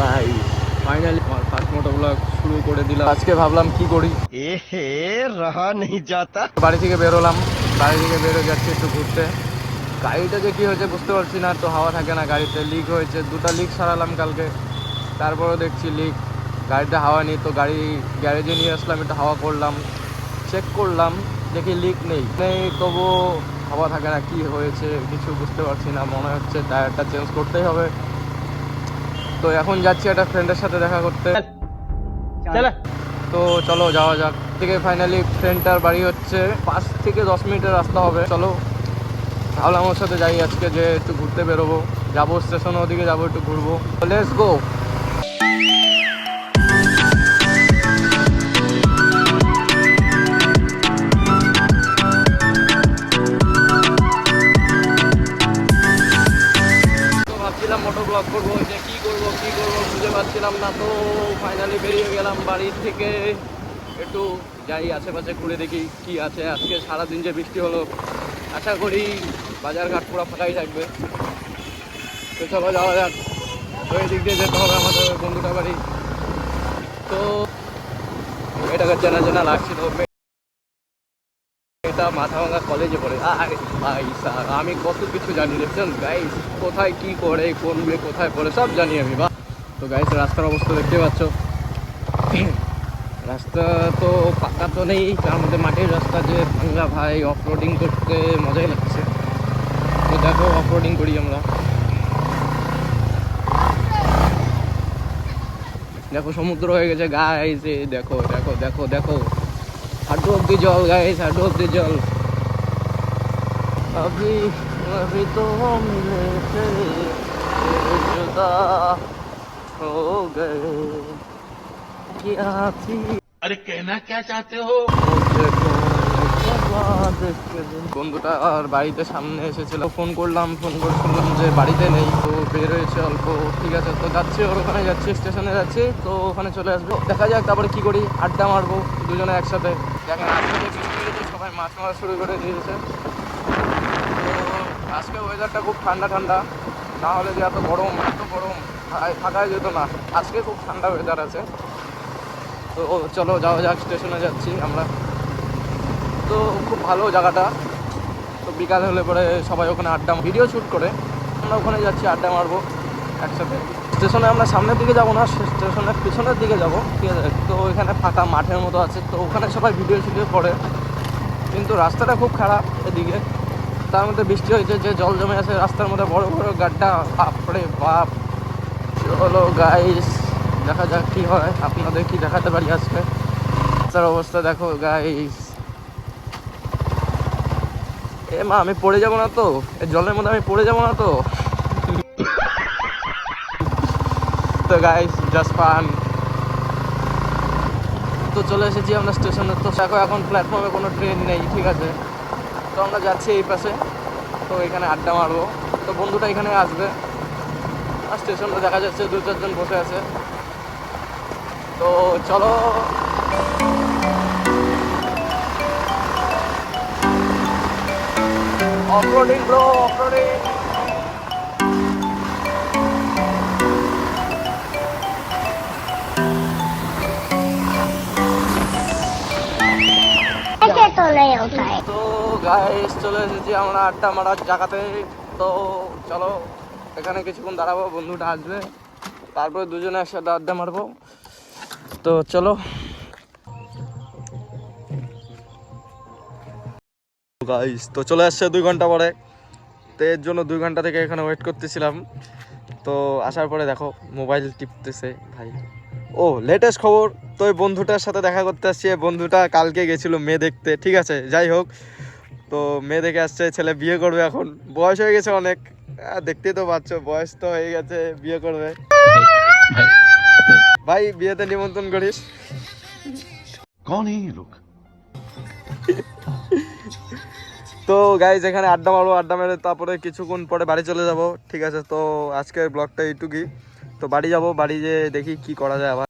ভাই ফাইনালি আমার ফার্স্ট মোটো ব্লগ শুরু করে দিলাম। আজকে ভাবলাম কি করি, रहा नहीं जाता। বাড়ি থেকে বেরোলাম, বাড়ি থেকে বেরো যাচ্ছি একটু ঘুরতে। গাড়িটা যে কী হয়েছে বুঝতে পারছি না, তো হাওয়া থাকে না গাড়িতে, লিক হয়েছে, দুটো লিক সারালাম কালকে, তারপরেও দেখছি লিক, গাড়িটা হাওয়া নেই। তো গাড়ি গ্যারেজে নিয়ে আসলাম, একটু হাওয়া করলাম, চেক করলাম, দেখি লিক নেই নেই তবুও হাওয়া থাকে না। কি হয়েছে কিছু বুঝতে পারছি না, মনে হচ্ছে টায়ারটা চেঞ্জ করতেই হবে। তো এখন যাচ্ছি একটা ফ্রেন্ডের সাথে দেখা করতে। তো চলো যাওয়া যাক। থেকে ফাইনালি ফ্রেন্ডটার বাড়ি হচ্ছে 5 থেকে 10 মিনিটের রাস্তা হবে। চলো ভাবলাম ওর সাথে যাই আজকে, যে একটু ঘুরতে বেরোবো, যাবো স্টেশনের ওদিকে, যাবো একটু ঘুরবো। Let's go. ভাবছিলাম মোটো ব্লগ করবো, যে কী করবো বুঝে পাচ্ছিলাম না। তো ফাইনালি বেরিয়ে গেলাম বাড়ি থেকে, একটু যাই আশেপাশে ঘুরে দেখি কি আছে। আজকে সারাদিন যে বৃষ্টি হলো, আশা করি বাজারঘাট পুরো ফাঁকাই থাকবে। তো চলো যাওয়া যাক, ওই দিক দিয়ে যেতে হবে আমাদের বন্ধুটা বাড়ি। তো এটাকে চেনা চেনা লাগছিল, এটা মাথাভাঙা কলেজে পড়ে। আরে ভাই স্যার, আমি কত কিছু জানি দেখছেন গাইস, কোথায় কি করে, কোন মেয়ে কোথায় পড়ে সব জানি আমি। বা তো গাইস রাস্তার অবস্থা দেখতে পাচ্ছ, রাস্তা তো পাকা তো নেই, তার মধ্যে মাটির রাস্তা, যে ভাঙ্গা ভাই, অফ রোডিং করতে মজাই লাগছে। তো দেখো অফ রোডিং করি আমরা, দেখো সমুদ্র হয়ে গেছে গাইস, এই দেখো দেখো দেখো দেখো, হাঁটু অব্দি জল গাইস, হাঁটু অব্দি জল। अभी अभी तो मिले थे फिर जुदा हो गए, क्या थी। अरे कहना क्या चाहते हो? বন্ধুটা আর বাড়িতে সামনে এসেছিল, ফোন করলাম, ফোন করে শুনলাম যে বাড়িতে নেই, তো বের হয়েছে অল্প। ঠিক আছে, তো যাচ্ছি ওর ওখানে, যাচ্ছি স্টেশনে যাচ্ছি, তো ওখানে চলে আসবো, দেখা যাক তারপরে কি করি, আড্ডা মারবো দুজনে একসাথে। দেখেন আজকে বৃষ্টি হয়েছে, সবাই মাছ মারা শুরু করে দিয়েছে। তো আজকে ওয়েদারটা খুব ঠান্ডা ঠান্ডা, না হলে যে এত গরম থাকাই যেত না। আজকে খুব ঠান্ডা ওয়েদার আছে। তো চলো যাওয়া যাক, স্টেশনে যাচ্ছি আমরা। তো খুব ভালো জায়গাটা, তো বিকাল হলে পরে সবাই ওখানে আড্ডা ভিডিও শ্যুট করে, আমরা ওখানে যাচ্ছি আড্ডা মারবো একসাথে। স্টেশনে আমরা সামনের দিকে যাব না, স্টেশনের পিছনের দিকে যাব, ঠিক আছে। তো ওইখানে ফাঁকা মাঠের মতো আছে, তো ওখানে সবাই ভিডিও শুটিও করে, কিন্তু রাস্তাটা খুব খারাপ এদিকে, তার মধ্যে বৃষ্টি হয়েছে, যে জল জমে আছে রাস্তার মধ্যে, বড় বড় গাড্ডা, বাপরে বাপ। চলো গাইস দেখা যাক কি হয়, আপনাদের কি দেখাতে পারি আজকে। রাস্তার অবস্থা দেখো গাইস, এ মা আমি পড়ে যাবো না তো, এই জলের মধ্যে আমি পড়ে যাবো না তো। তো গাইস জাস্ট ফান। তো চলে এসেছি আমরা স্টেশনে। তো দেখো এখন প্ল্যাটফর্মে কোনো ট্রেন নেই, ঠিক আছে। তো আমরা যাচ্ছি এই পাশে, তো এখানে আড্ডা মারবো। তো বন্ধুটা এখানে আসবে, আর স্টেশনটা দেখা যাচ্ছে 2-4 জন বসে আছে। তো চলো অফরোডিং ব্রো, অফরোডিং। তো গাইস চলে এসেছি আমরা আড্ডা মারার জায়গাতে। তো চলো এখানে কিছুক্ষণ দাঁড়াবো, বন্ধুটা আসবে, তারপরে দুজনে একসাথে আড্ডা মারবো। তো চলো গাইস, তো চলে আসছে 2 ঘন্টা পরে। তো এর জন্য 2 ঘন্টা থেকে এখানে ওয়েট করতেছিলাম। তো আসার পরে দেখো মোবাইল টিপতেছে ভাই। ও লেটেস্ট খবর, তো ওই বন্ধুটার সাথে দেখা করতে আসছি। বন্ধুটা কালকে গেছিল মেয়ে দেখতে, ঠিক আছে, যাই হোক। তো মেয়ে দেখে আসছে, ছেলে বিয়ে করবে, এখন বয়স হয়ে গেছে অনেক, দেখতেই তো পাচ্ছ বয়স তো হয়ে গেছে, বিয়ে করবে। ভাই বিয়েতে নিমন্ত্রণ করিস। कौन है ये लोग? তো গাইজ এখানে আড্ডা মারবো, আড্ডা মেরে তারপরে কিছুক্ষণ পরে বাড়ি চলে যাব, ঠিক আছে। তো আজকের ব্লগটা এইটুকুই। তো বাড়ি যাব, বাড়ি যেয়ে দেখি কি করা যায় আবার।